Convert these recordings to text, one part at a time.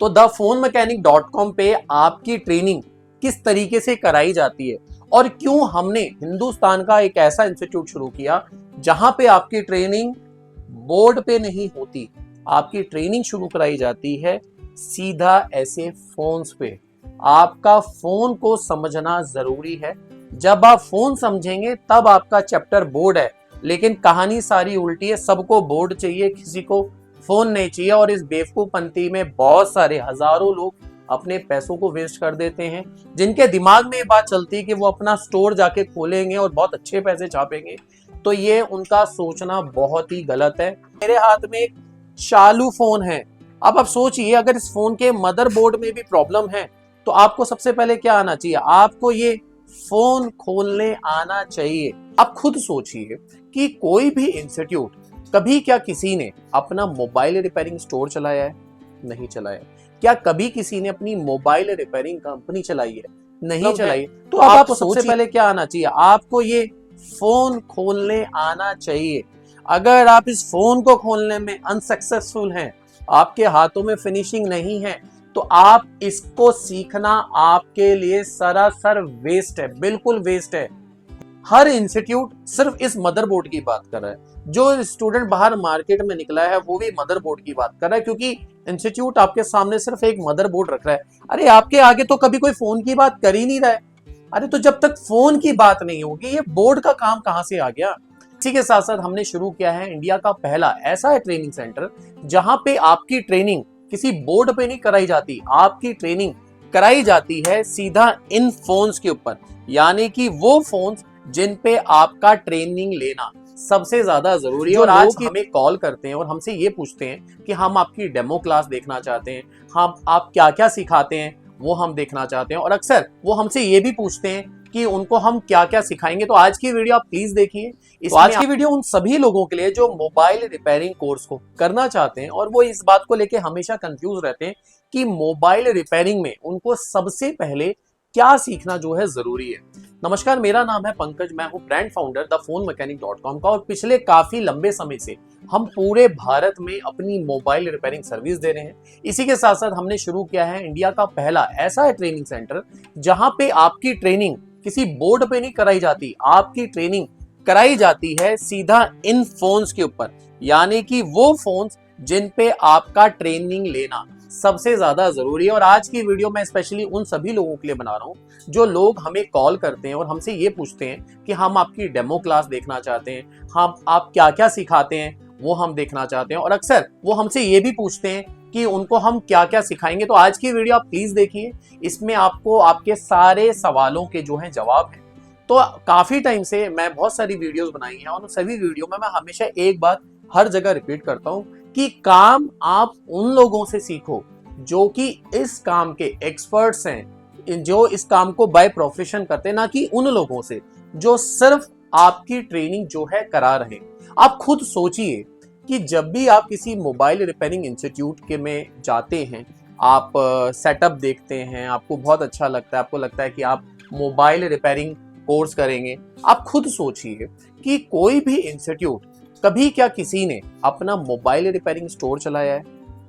तो the phone मैकेनिक.com पे आपकी ट्रेनिंग किस तरीके से कराई जाती है और क्यों हमने हिंदुस्तान का एक ऐसा इंस्टीट्यूट शुरू किया जहां पे आपकी ट्रेनिंग बोर्ड पे नहीं होती, आपकी ट्रेनिंग शुरू कराई जाती है सीधा ऐसे फोन्स पे। आपका फोन को समझना जरूरी है। जब आप फोन समझेंगे तब आपका चैप्टर बोर्ड है, लेकिन कहानी सारी उल्टी है। सबको बोर्ड चाहिए, किसी को फोन नहीं चाहिए। और इस बेवकूफपंती में बहुत सारे हजारों लोग अपने पैसों को वेस्ट कर देते हैं, जिनके दिमाग में ये बात चलती है कि वो अपना स्टोर जाके खोलेंगे और बहुत अच्छे पैसे छापेंगे। तो ये उनका सोचना बहुत ही गलत है। मेरे हाथ में एक चालू फोन है। अब आप सोचिए, अगर इस फोन के मदरबोर्ड में भी प्रॉब्लम है तो आपको सबसे पहले क्या आना चाहिए? आपको ये फोन खोलने आना चाहिए। आप खुद सोचिए कि कोई भी इंस्टीट्यूट, कभी क्या किसी ने अपना मोबाइल रिपेयरिंग स्टोर चलाया है? नहीं चलाया। क्या कभी किसी ने अपनी मोबाइल रिपेयरिंग कंपनी चलाई है? नहीं चलाई। तो आपको सबसे पहले क्या आना चाहिए? आपको ये फोन खोलने आना चाहिए। अगर आप इस फोन को खोलने में अनसक्सेसफुल हैं, आपके हाथों में फिनिशिंग नहीं है, तो आप इसको सीखना आपके लिए सरासर वेस्ट है, बिल्कुल वेस्ट है। हर इंस्टीट्यूट सिर्फ इस मदरबोर्ड की बात कर रहा है। जो स्टूडेंट बाहर मार्केट में निकला है वो भी मदरबोर्ड की बात कर रहा है, क्योंकि इंस्टीट्यूट आपके सामने सिर्फ एक मदरबोर्ड रख रहा है। अरे आपके आगे तो कभी कोई फोन की बात कर ही नहीं रहा है। अरे तो जब तक फोन की बात नहीं होगी, ये बोर्ड का काम कहां से आ गया? इसी के साथ साथ हमने शुरू किया है इंडिया का पहला ऐसा ट्रेनिंग सेंटर जहां पे आपकी ट्रेनिंग किसी बोर्ड पे नहीं कराई जाती, आपकी ट्रेनिंग कराई जाती है सीधा इन फोन्स के ऊपर। यानी कि वो फोन्स जिन पे आपका ट्रेनिंग लेना सबसे ज्यादा जरूरी है। और आज की हमें कॉल करते हैं और हमसे ये पूछते हैं कि हम आपकी डेमो क्लास देखना चाहते हैं, हम आप क्या क्या सिखाते हैं वो हम देखना चाहते हैं। और अक्सर वो हमसे ये भी पूछते हैं कि उनको हम क्या क्या सिखाएंगे। तो आज की वीडियो आप प्लीज देखिए। तो आज की वीडियो उन सभी लोगों के लिए जो मोबाइल रिपेयरिंग कोर्स को करना चाहते हैं और वो इस बात को लेके हमेशा कंफ्यूज रहते हैं कि मोबाइल रिपेयरिंग में उनको सबसे पहले क्या सीखना जो है जरूरी है। नमस्कार, मेरा नाम है पंकज, मैं हूं ब्रांड फाउंडर द फोन मैकेनिक.com का। और पिछले काफी लंबे समय से हम पूरे भारत में अपनी मोबाइल रिपेयरिंग सर्विस दे रहे हैं। इसी के साथ साथ हमने शुरू किया है इंडिया का पहला ऐसा ट्रेनिंग सेंटर जहां पे आपकी ट्रेनिंग किसी बोर्ड पे नहीं कराई जाती, आपकी ट्रेनिंग कराई जाती है सीधा इन फोन्स के ऊपर। यानी कि वो फोन्स जिन पे आपका ट्रेनिंग लेना सबसे ज्यादा जरूरी है। और आज की वीडियो मैं स्पेशली उन सभी लोगों के लिए बना रहा हूं जो लोग हमें कॉल करते हैं और हमसे ये पूछते हैं कि हम आपकी डेमो क्लास देखना चाहते हैं, हम आप क्या क्या सिखाते हैं वो हम देखना चाहते हैं। और अक्सर वो हमसे ये भी पूछते हैं कि उनको हम क्या क्या सिखाएंगे। तो आज की वीडियो आप प्लीज देखिए, इसमें आपको आपके सारे सवालों के जो है जवाब है। तो काफी टाइम से मैं बहुत सारी वीडियोस बनाई हैं और उन सभी वीडियो में मैं हमेशा एक बात हर जगह रिपीट करता हूं कि काम आप उन लोगों से सीखो जो कि इस काम के एक्सपर्ट्स हैं, जो इस काम को बाय प्रोफेशन करते हैं, ना कि उन लोगों से जो सिर्फ आपकी ट्रेनिंग जो है करा रहे। आप खुद सोचिए कि जब भी आप किसी मोबाइल रिपेयरिंग इंस्टीट्यूट के में जाते हैं, आप सेटअप देखते हैं, आपको बहुत अच्छा लगता है, आपको लगता है कि आप मोबाइल रिपेयरिंग कोर्स करेंगे। आप खुद सोचिए कि कोई भी इंस्टीट्यूट, कभी क्या किसी ने अपना मोबाइल रिपेयरिंग स्टोर चलाया है?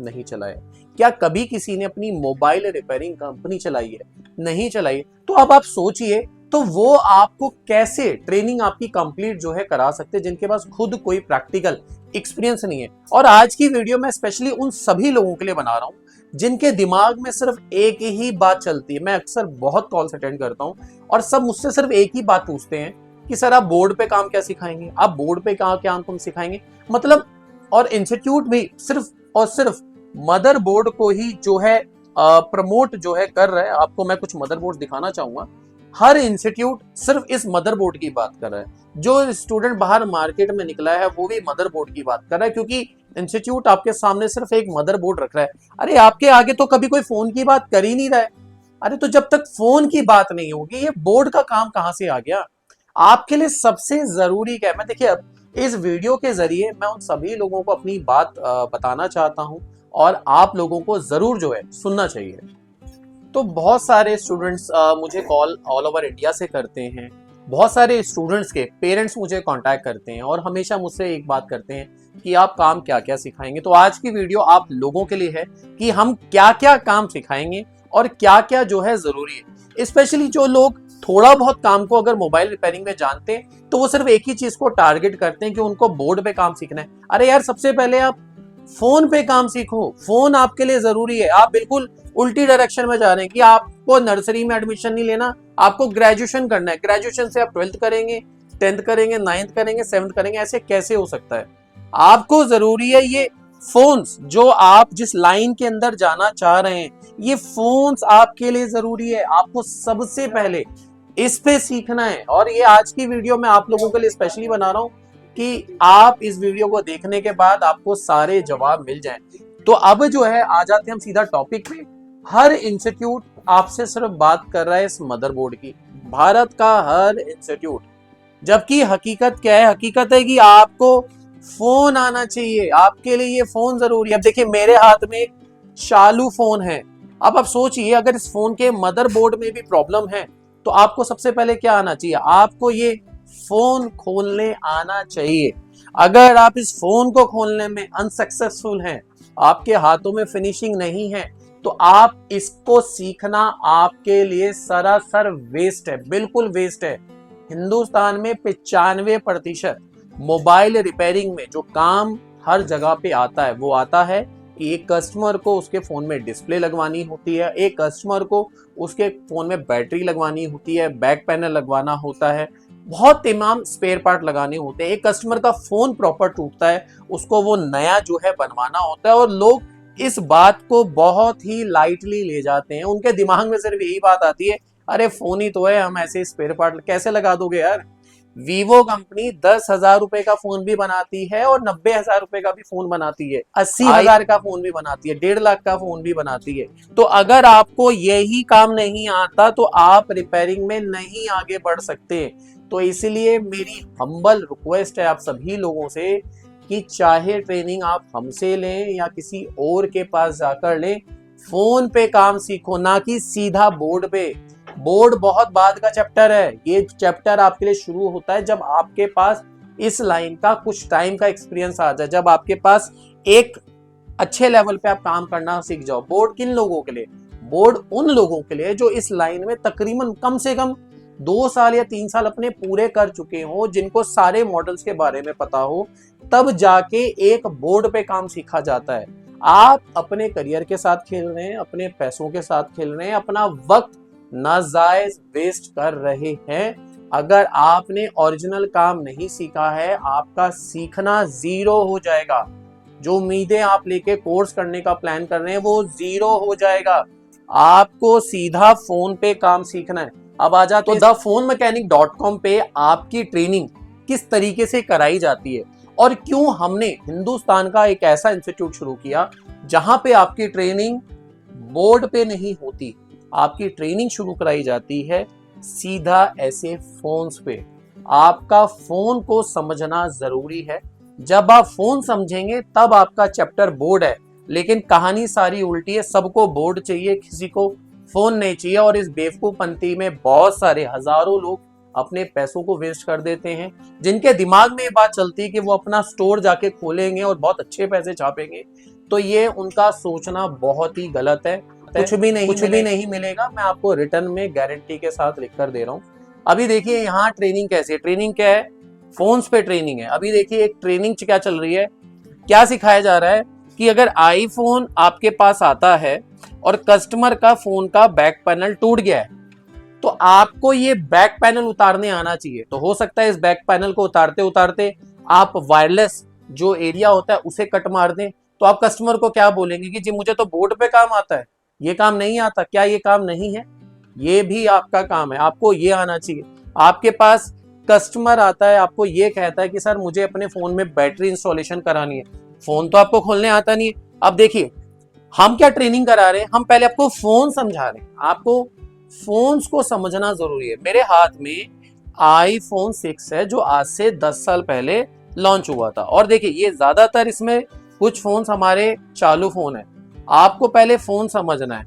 नहीं चलाया। क्या कभी किसी ने अपनी मोबाइल रिपेयरिंग कंपनी चलाई है? नहीं चलाई। तो अब आप सोचिए, तो वो आपको कैसे ट्रेनिंग आपकी कंप्लीट जो है करा सकते हैं जिनके पास खुद कोई प्रैक्टिकल एक्सपीरियंस नहीं है। और आज की वीडियो मैं स्पेशली उन सभी लोगों के लिए बना रहा हूं जिनके दिमाग में सिर्फ एक ही बात चलती है। मैं अक्सर बहुत कॉल्स अटेंड करता हूं और सब मुझसे सिर्फ एक ही बात पूछते हैं कि सर आप बोर्ड पे काम क्या सिखाएंगे, आप बोर्ड पे क्या तुम सिखाएंगे। मतलब और इंस्टीट्यूट भी सिर्फ और सिर्फ मदरबोर्ड को ही जो है प्रमोट जो है कर रहा है। आपको मैं कुछ मदरबोर्ड दिखाना चाहूंगा। हर इंस्टीट्यूट सिर्फ इस मदरबोर्ड की बात कर रहा है। जो स्टूडेंट बाहर मार्केट में निकला है वो भी मदरबोर्ड की बात कर रहा है, क्योंकि इंस्टीट्यूट आपके सामने सिर्फ एक मदरबोर्ड रख रहा है। अरे आपके आगे तो कभी कोई फोन की बात कर ही नहीं रहा है। अरे तो जब तक फोन की बात नहीं होगी, ये बोर्ड का काम कहां से आ गया? आपके लिए सबसे जरूरी क्या है? मैं देखिए, अब इस वीडियो के जरिए मैं उन सभी लोगों को अपनी बात बताना चाहता हूं और आप लोगों को जरूर जो है सुनना चाहिए। तो बहुत सारे स्टूडेंट्स मुझे कॉल ऑल ओवर इंडिया से करते हैं बहुत सारे स्टूडेंट्स के पेरेंट्स मुझे कांटेक्ट करते हैं और हमेशा मुझसे एक बात करते हैं कि आप काम क्या क्या सिखाएंगे। तो आज की वीडियो आप लोगों के लिए है कि हम क्या क्या काम सिखाएंगे और क्या क्या जो है जरूरी है। स्पेशली जो लोग थोड़ा बहुत काम को अगर मोबाइल रिपेयरिंग में जानते हैं तो वो सिर्फ एक ही चीज को टारगेट करते हैं कि उनको बोर्ड पे काम सीखना है। अरे यार, सबसे पहले आप फोन पे काम सीखो, फोन आपके लिए जरूरी है। आप बिल्कुल उल्टी डायरेक्शन में जा रहे हैं कि आपको नर्सरी में एडमिशन नहीं लेना, आपको ग्रेजुएशन करना है। ग्रेजुएशन से आप 12th करेंगे, 10th करेंगे, 9th करेंगे, 7th करेंगे, ऐसे कैसे हो सकता है? आपको जरूरी है ये फोन्स, जो आप जिस लाइन के अंदर जाना चाह रहे हैं, ये फोन्स आपके लिए जरूरी है। आपको सबसे पहले इस पे सीखना है और ये आज की वीडियो मैं आप लोगों के लिए स्पेशली बना रहा हूं कि आप इस वीडियो को देखने के बाद आपको सारे जवाब मिल जाएं। तो अब जो है आ जाते हैं हम सीधा टॉपिक पे। हर इंस्टीट्यूट आपसे सिर्फ बात कर रहा है इस मदरबोर्ड की, भारत का हर इंस्टीट्यूट। जबकि हकीकत क्या है? हकीकत है कि आपको फोन आना चाहिए, आपके लिए ये फोन जरूरी है। अब देखिए, मेरे हाथ में एक चालू फोन है। अब आप सोचिए, अगर इस फोन के मदरबोर्ड में भी प्रॉब्लम है तो आपको सबसे पहले क्या आना चाहिए? आपको ये फोन खोलने आना चाहिए। अगर आप इस फोन को खोलने में अनसक्सेसफुल हैं, आपके हाथों में फिनिशिंग नहीं है, तो आप इसको सीखना आपके लिए सरासर वेस्ट है, बिल्कुल वेस्ट है। हिंदुस्तान में 95% मोबाइल रिपेयरिंग में जो काम हर जगह पे आता है, वो आता है कि एक कस्टमर को उसके फोन में डिस्प्ले लगवानी होती है, एक कस्टमर को उसके फोन में बैटरी लगवानी होती है, बैक पैनल लगवाना होता है, बहुत तमाम स्पेयर पार्ट लगाने होते हैं। एक कस्टमर का फोन प्रॉपर टूटता है, उसको वो नया जो है बनवाना होता है और लोग इस बात को बहुत ही लाइटली ले जाते हैं। उनके दिमाग में सिर्फ यही बात आती है, अरे फोन ही तो है, हम ऐसे स्पेयर पार्ट कैसे लगा दोगे यार। वीवो कंपनी 10,000 रुपए का फोन भी बनाती है और 90,000 रुपए का भी फोन बनाती है, 80,000 का फोन भी बनाती है, 1.5 लाख का फोन भी बनाती है। तो अगर आपको यही काम नहीं आता तो आप रिपेयरिंग में नहीं आगे बढ़ सकते। तो इसलिए मेरी हम्बल रिक्वेस्ट है आप सभी लोगों से कि चाहे ट्रेनिंग आप हमसे लें या किसी और के पास जाकर लें, फोन पे काम सीखो, ना कि सीधा बोर्ड पे। बोर्ड बहुत बाद का चैप्टर है। ये चैप्टर आपके लिए शुरू होता है जब आपके पास इस लाइन का कुछ टाइम का एक्सपीरियंस आ जाए, जब आपके पास एक अच्छे लेवल पे आप काम करना सीख जाओ। बोर्ड किन लोगों के लिए? बोर्ड उन लोगों के लिए जो इस लाइन में तकरीबन कम से कम 2 साल या 3 साल अपने पूरे कर चुके हो, जिनको सारे मॉडल्स के बारे में पता हो, तब जाके एक बोर्ड पे काम सीखा जाता है। आप अपने करियर के साथ खेल रहे हैं, अपने पैसों के साथ खेल रहे हैं, अपना वक्त नाजायज वेस्ट कर रहे हैं। अगर आपने ओरिजिनल काम नहीं सीखा है, आपका सीखना जीरो हो जाएगा। जो उम्मीदें आप लेके कोर्स करने का प्लान कर रहे हैं वो जीरो हो जाएगा। आपको सीधा फोन पे काम सीखना है। अब आ जाते हैं thephonmechanic.com पे आपकी ट्रेनिंग किस तरीके से कराई जाती है और क्यों हमने हिंदुस्तान का एक ऐसा इंस्टीट्यूट शुरू किया जहां पे आपकी ट्रेनिंग बोर्ड पे नहीं होती, आपकी ट्रेनिंग शुरू कराई जाती है सीधा ऐसे फोन्स पे। आपका फोन को समझना जरूरी है। जब आप फोन समझेंगे तब आपका चैप्टर बोर्ड है, लेकिन कहानी सारी उल्टी है। सबको बोर्ड चाहिए, किसी को फोन नहीं चाहिए। और इस बेवकूफपंती में बहुत सारे हजारों लोग अपने पैसों को वेस्ट कर देते हैं, जिनके दिमाग में ये बात चलती है कि वो अपना स्टोर जाके खोलेंगे और बहुत अच्छे पैसे छापेंगे। तो ये उनका सोचना बहुत ही गलत है। कुछ भी नहीं मिलेगा। मैं आपको रिटर्न में गारंटी के साथ लिख कर दे रहा हूँ। अभी देखिए यहाँ ट्रेनिंग कैसे, ट्रेनिंग क्या है? फोन्स पे ट्रेनिंग है। अभी देखिए एक ट्रेनिंग क्या चल रही है, क्या सिखाया जा रहा है कि अगर आईफोन आपके पास आता है और कस्टमर का फोन का बैक पैनल टूट गया है, तो आपको ये बैक पैनल उतारने आना चाहिए। तो हो सकता है इस बैक पैनल को उतारते उतारते आप वायरलेस जो एरिया होता है उसे कट मार दें। तो आप कस्टमर को क्या बोलेंगे कि जी मुझे तो बोर्ड पे काम आता है, ये काम नहीं आता। क्या ये काम नहीं है? ये भी आपका काम है, आपको ये आना चाहिए। आपके पास कस्टमर आता है, आपको ये कहता है कि सर मुझे अपने फोन में बैटरी इंस्टॉलेशन करानी है, फोन तो आपको खोलने आता नहीं है। अब देखिए हम क्या ट्रेनिंग करा रहे हैं, हम पहले आपको फोन समझा रहे हैं। आपको फोन्स को समझना जरूरी है। मेरे हाथ में आईफोन 6 है जो आज से 10 साल पहले लॉन्च हुआ था। और देखिए ये ज्यादातर इसमें कुछ फोन्स हमारे चालू फोन है। आपको पहले फोन समझना है।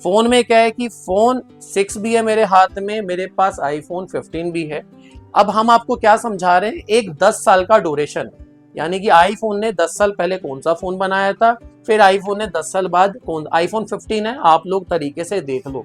फोन में क्या है कि फोन 6 भी है मेरे हाथ में, मेरे पास आईफोन 15 भी है। अब हम आपको क्या समझा रहे हैं, एक 10 साल का ड्यूरेशन, यानी कि आईफोन ने 10 साल पहले कौन सा फोन बनाया था, फिर आईफोन ने 10 साल बाद कौन, आईफोन 15 है, आप लोग तरीके से देख लो।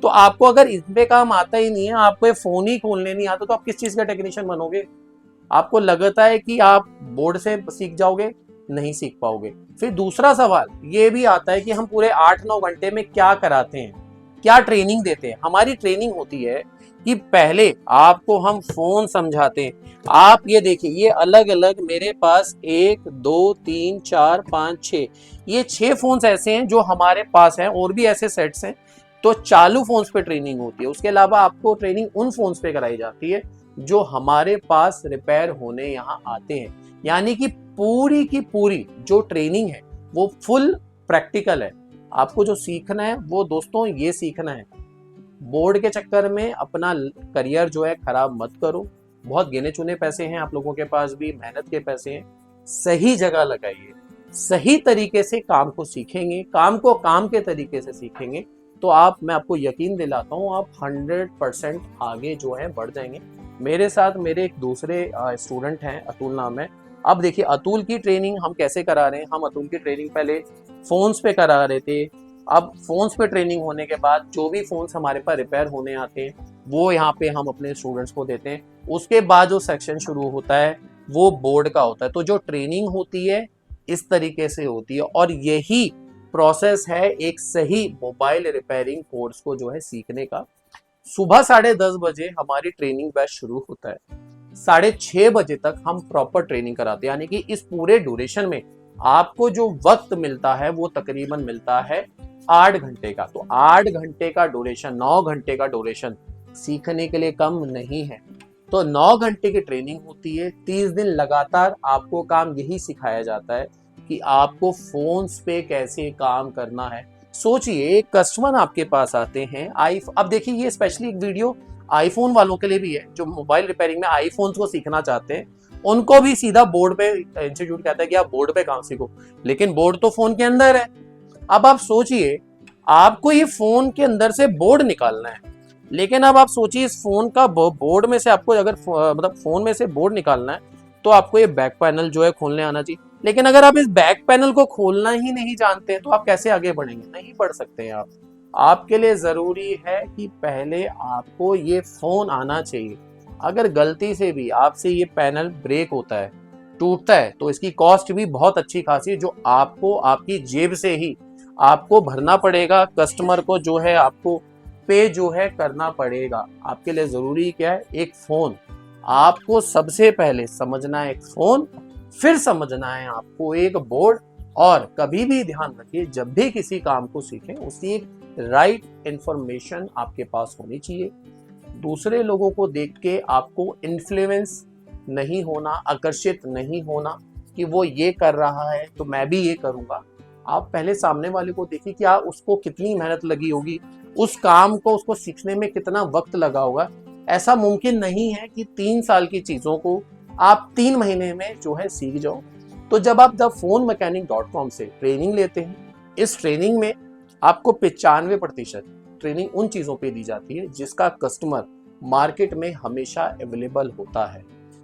तो आपको अगर इस पे काम आता ही नहीं है, आपको ये फोन ही खोलने नहीं आता, तो आप किस चीज का टेक्नीशियन बनोगे? आपको लगता है कि आप बोर्ड से सीख जाओगे? नहीं सीख पाओगे। फिर दूसरा सवाल ये भी आता है कि हम पूरे 8-9 घंटे में क्या कराते हैं, क्या ट्रेनिंग देते हैं? हमारी ट्रेनिंग होती है कि पहले आपको हम फोन समझाते हैं। आप ये देखिए, ये अलग अलग मेरे पास 1 2 3 4 5 6, ये 6 फोन्स ऐसे हैं जो हमारे पास हैं, और भी ऐसे सेट्स हैं। तो चालू फोन्स पे ट्रेनिंग होती है। उसके अलावा आपको ट्रेनिंग उन फोन्स पे कराई जाती है जो हमारे पास रिपेयर होने यहाँ आते हैं। यानी कि पूरी की पूरी जो ट्रेनिंग है वो फुल प्रैक्टिकल है। आपको जो सीखना है वो दोस्तों ये सीखना है, बोर्ड के चक्कर में अपना करियर जो है खराब मत करो। बहुत गिने चुने पैसे हैं आप लोगों के पास भी, मेहनत के पैसे हैं, सही जगह लगाइए। सही तरीके से काम को सीखेंगे, काम को काम के तरीके से सीखेंगे, तो आप, मैं आपको यकीन दिलाता हूँ, आप 100% आगे जो है बढ़ जाएंगे। मेरे साथ मेरे एक दूसरे स्टूडेंट हैं, अतुल नाम है। अब देखिए अतुल की ट्रेनिंग हम कैसे करा रहे हैं। हम अतुल की ट्रेनिंग पहले फोन्स पे करा रहे थे। अब फोन्स पे ट्रेनिंग होने के बाद जो भी फोन्स हमारे पास रिपेयर होने आते हैं वो यहाँ पे हम अपने स्टूडेंट्स को देते हैं। उसके बाद जो सेक्शन शुरू होता है वो बोर्ड का होता है। तो जो ट्रेनिंग होती है इस तरीके से होती है, और यही प्रोसेस है एक सही मोबाइल रिपेयरिंग कोर्स को जो है सीखने का। सुबह 10:30 बजे हमारी ट्रेनिंग बैच शुरू होता है, 6:30 बजे तक हम प्रॉपर ट्रेनिंग कराते हैं। यानी कि इस पूरे ड्यूरेशन में आपको जो वक्त मिलता है वो तकरीबन मिलता है 8 घंटे का। तो 8 घंटे का ड्यूरेशन, 9 घंटे का ड्यूरेशन सीखने के लिए कम नहीं है। तो 9 घंटे की ट्रेनिंग होती है, 30 दिन लगातार आपको काम यही सिखाया जाता है कि आपको फोन्स पे कैसे काम करना है। सोचिए एक कस्टमर आपके पास आते हैं, अब देखिए ये स्पेशली एक वीडियो आईफोन वालों के लिए भी है जो मोबाइल रिपेयरिंग में आईफोन्स को सीखना चाहते हैं। उनको भी सीधा बोर्ड पे इंस्टीट्यूट कहता है कि आप बोर्ड पे काम सीखो, लेकिन बोर्ड तो फोन के अंदर है। अब आप सोचिए, आपको ये फोन के अंदर से बोर्ड निकालना है, लेकिन अब आप सोचिए इस फोन का बोर्ड में से आपको अगर मतलब फोन में से बोर्ड निकालना है तो आपको ये बैक पैनल जो है खोलने आना चाहिए। लेकिन अगर आप इस बैक पैनल को खोलना ही नहीं जानते हैं तो आप कैसे आगे बढ़ेंगे? नहीं बढ़ सकते हैं आप। आपके लिए जरूरी है कि पहले आपको ये फोन आना चाहिए। अगर गलती से भी आपसे ये पैनल ब्रेक होता है, टूटता है, तो इसकी कॉस्ट भी बहुत अच्छी खासी है, जो आपको आपकी जेब से ही आपको भरना पड़ेगा। कस्टमर को जो है आपको पे जो है करना पड़ेगा। आपके लिए जरूरी क्या है? एक फोन। आपको सबसे पहले समझना है एक फोन, फिर समझना है आपको एक बोर्ड। और कभी भी ध्यान रखिए, जब भी किसी काम को सीखें उसकी एक राइट इंफॉर्मेशन आपके पास होनी चाहिए। दूसरे लोगों को देख के आपको इन्फ्लुएंस नहीं होना, आकर्षित नहीं होना कि वो ये कर रहा है तो मैं भी ये करूंगा। आप पहले सामने वाले को देखिए कि उसको कितनी मेहनत लगी होगी, उस काम को उसको सीखने में कितना वक्त लगा होगा। ऐसा मुमकिन नहीं है कि 3 साल की चीजों को आप 3 महीने में जो है सीख जाओ। तो जब आप thephonmechanic.com से ट्रेनिंग लेते हैं, इस ट्रेनिंग में आपको 95% ट्रेनिंग उन चीजों पे दी जाती है जिसका कस्टमर मार्केट में हमेशा अवेलेबल होता है,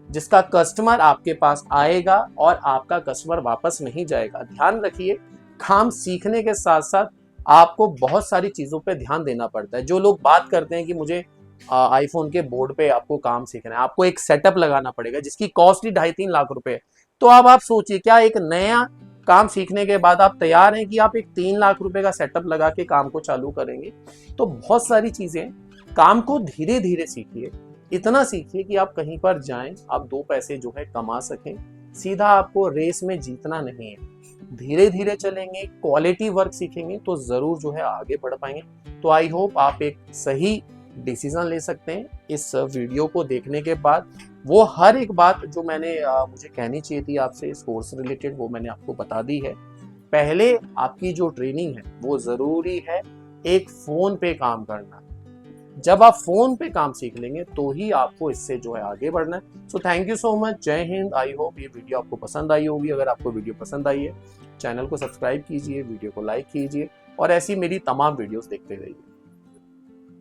जिसका कस्टमर आपके पास आएगा और आपका कस्टमर वापस नहीं जाएगा। ध्यान रखिए, काम सीखने के साथ साथ आपको बहुत सारी चीजों पे ध्यान देना पड़ता है। जो लोग बात करते हैं कि मुझे आईफोन के बोर्ड पे आपको काम सीखना है, आपको एक सेटअप लगाना पड़ेगा जिसकी कॉस्ट ही 2.5-3 लाख रुपए है। तो अब आप सोचिए, क्या एक नया काम सीखने के बाद आप तैयार हैं कि आप एक 3 लाख रुपए का सेटअप लगा के काम को चालू करेंगे? तो बहुत सारी चीजें, काम को धीरे धीरे सीखिए। इतना सीखिए कि आप कहीं पर जाएं, आप 2 पैसे जो है कमा सकें। सीधा आपको रेस में जीतना नहीं है, धीरे धीरे चलेंगे, क्वालिटी वर्क सीखेंगे तो जरूर जो है आगे बढ़ पाएंगे। तो आई होप आप एक सही डिसीजन ले सकते हैं इस वीडियो को देखने के बाद। वो हर एक बात जो मैंने मुझे कहनी चाहिए थी आपसे इस कोर्स रिलेटेड, वो मैंने आपको बता दी है। पहले आपकी जो ट्रेनिंग है वो जरूरी है एक फोन पे काम करना। जब आप फोन पे काम सीख लेंगे तो ही आपको इससे जो है आगे बढ़ना है। So thank you so much, जय हिंद। आई होप ये वीडियो आपको पसंद आई होगी। अगर आपको वीडियो पसंद आई है, चैनल को सब्सक्राइब कीजिए, वीडियो को लाइक कीजिए और ऐसी मेरी तमाम वीडियोस देखते रहिए।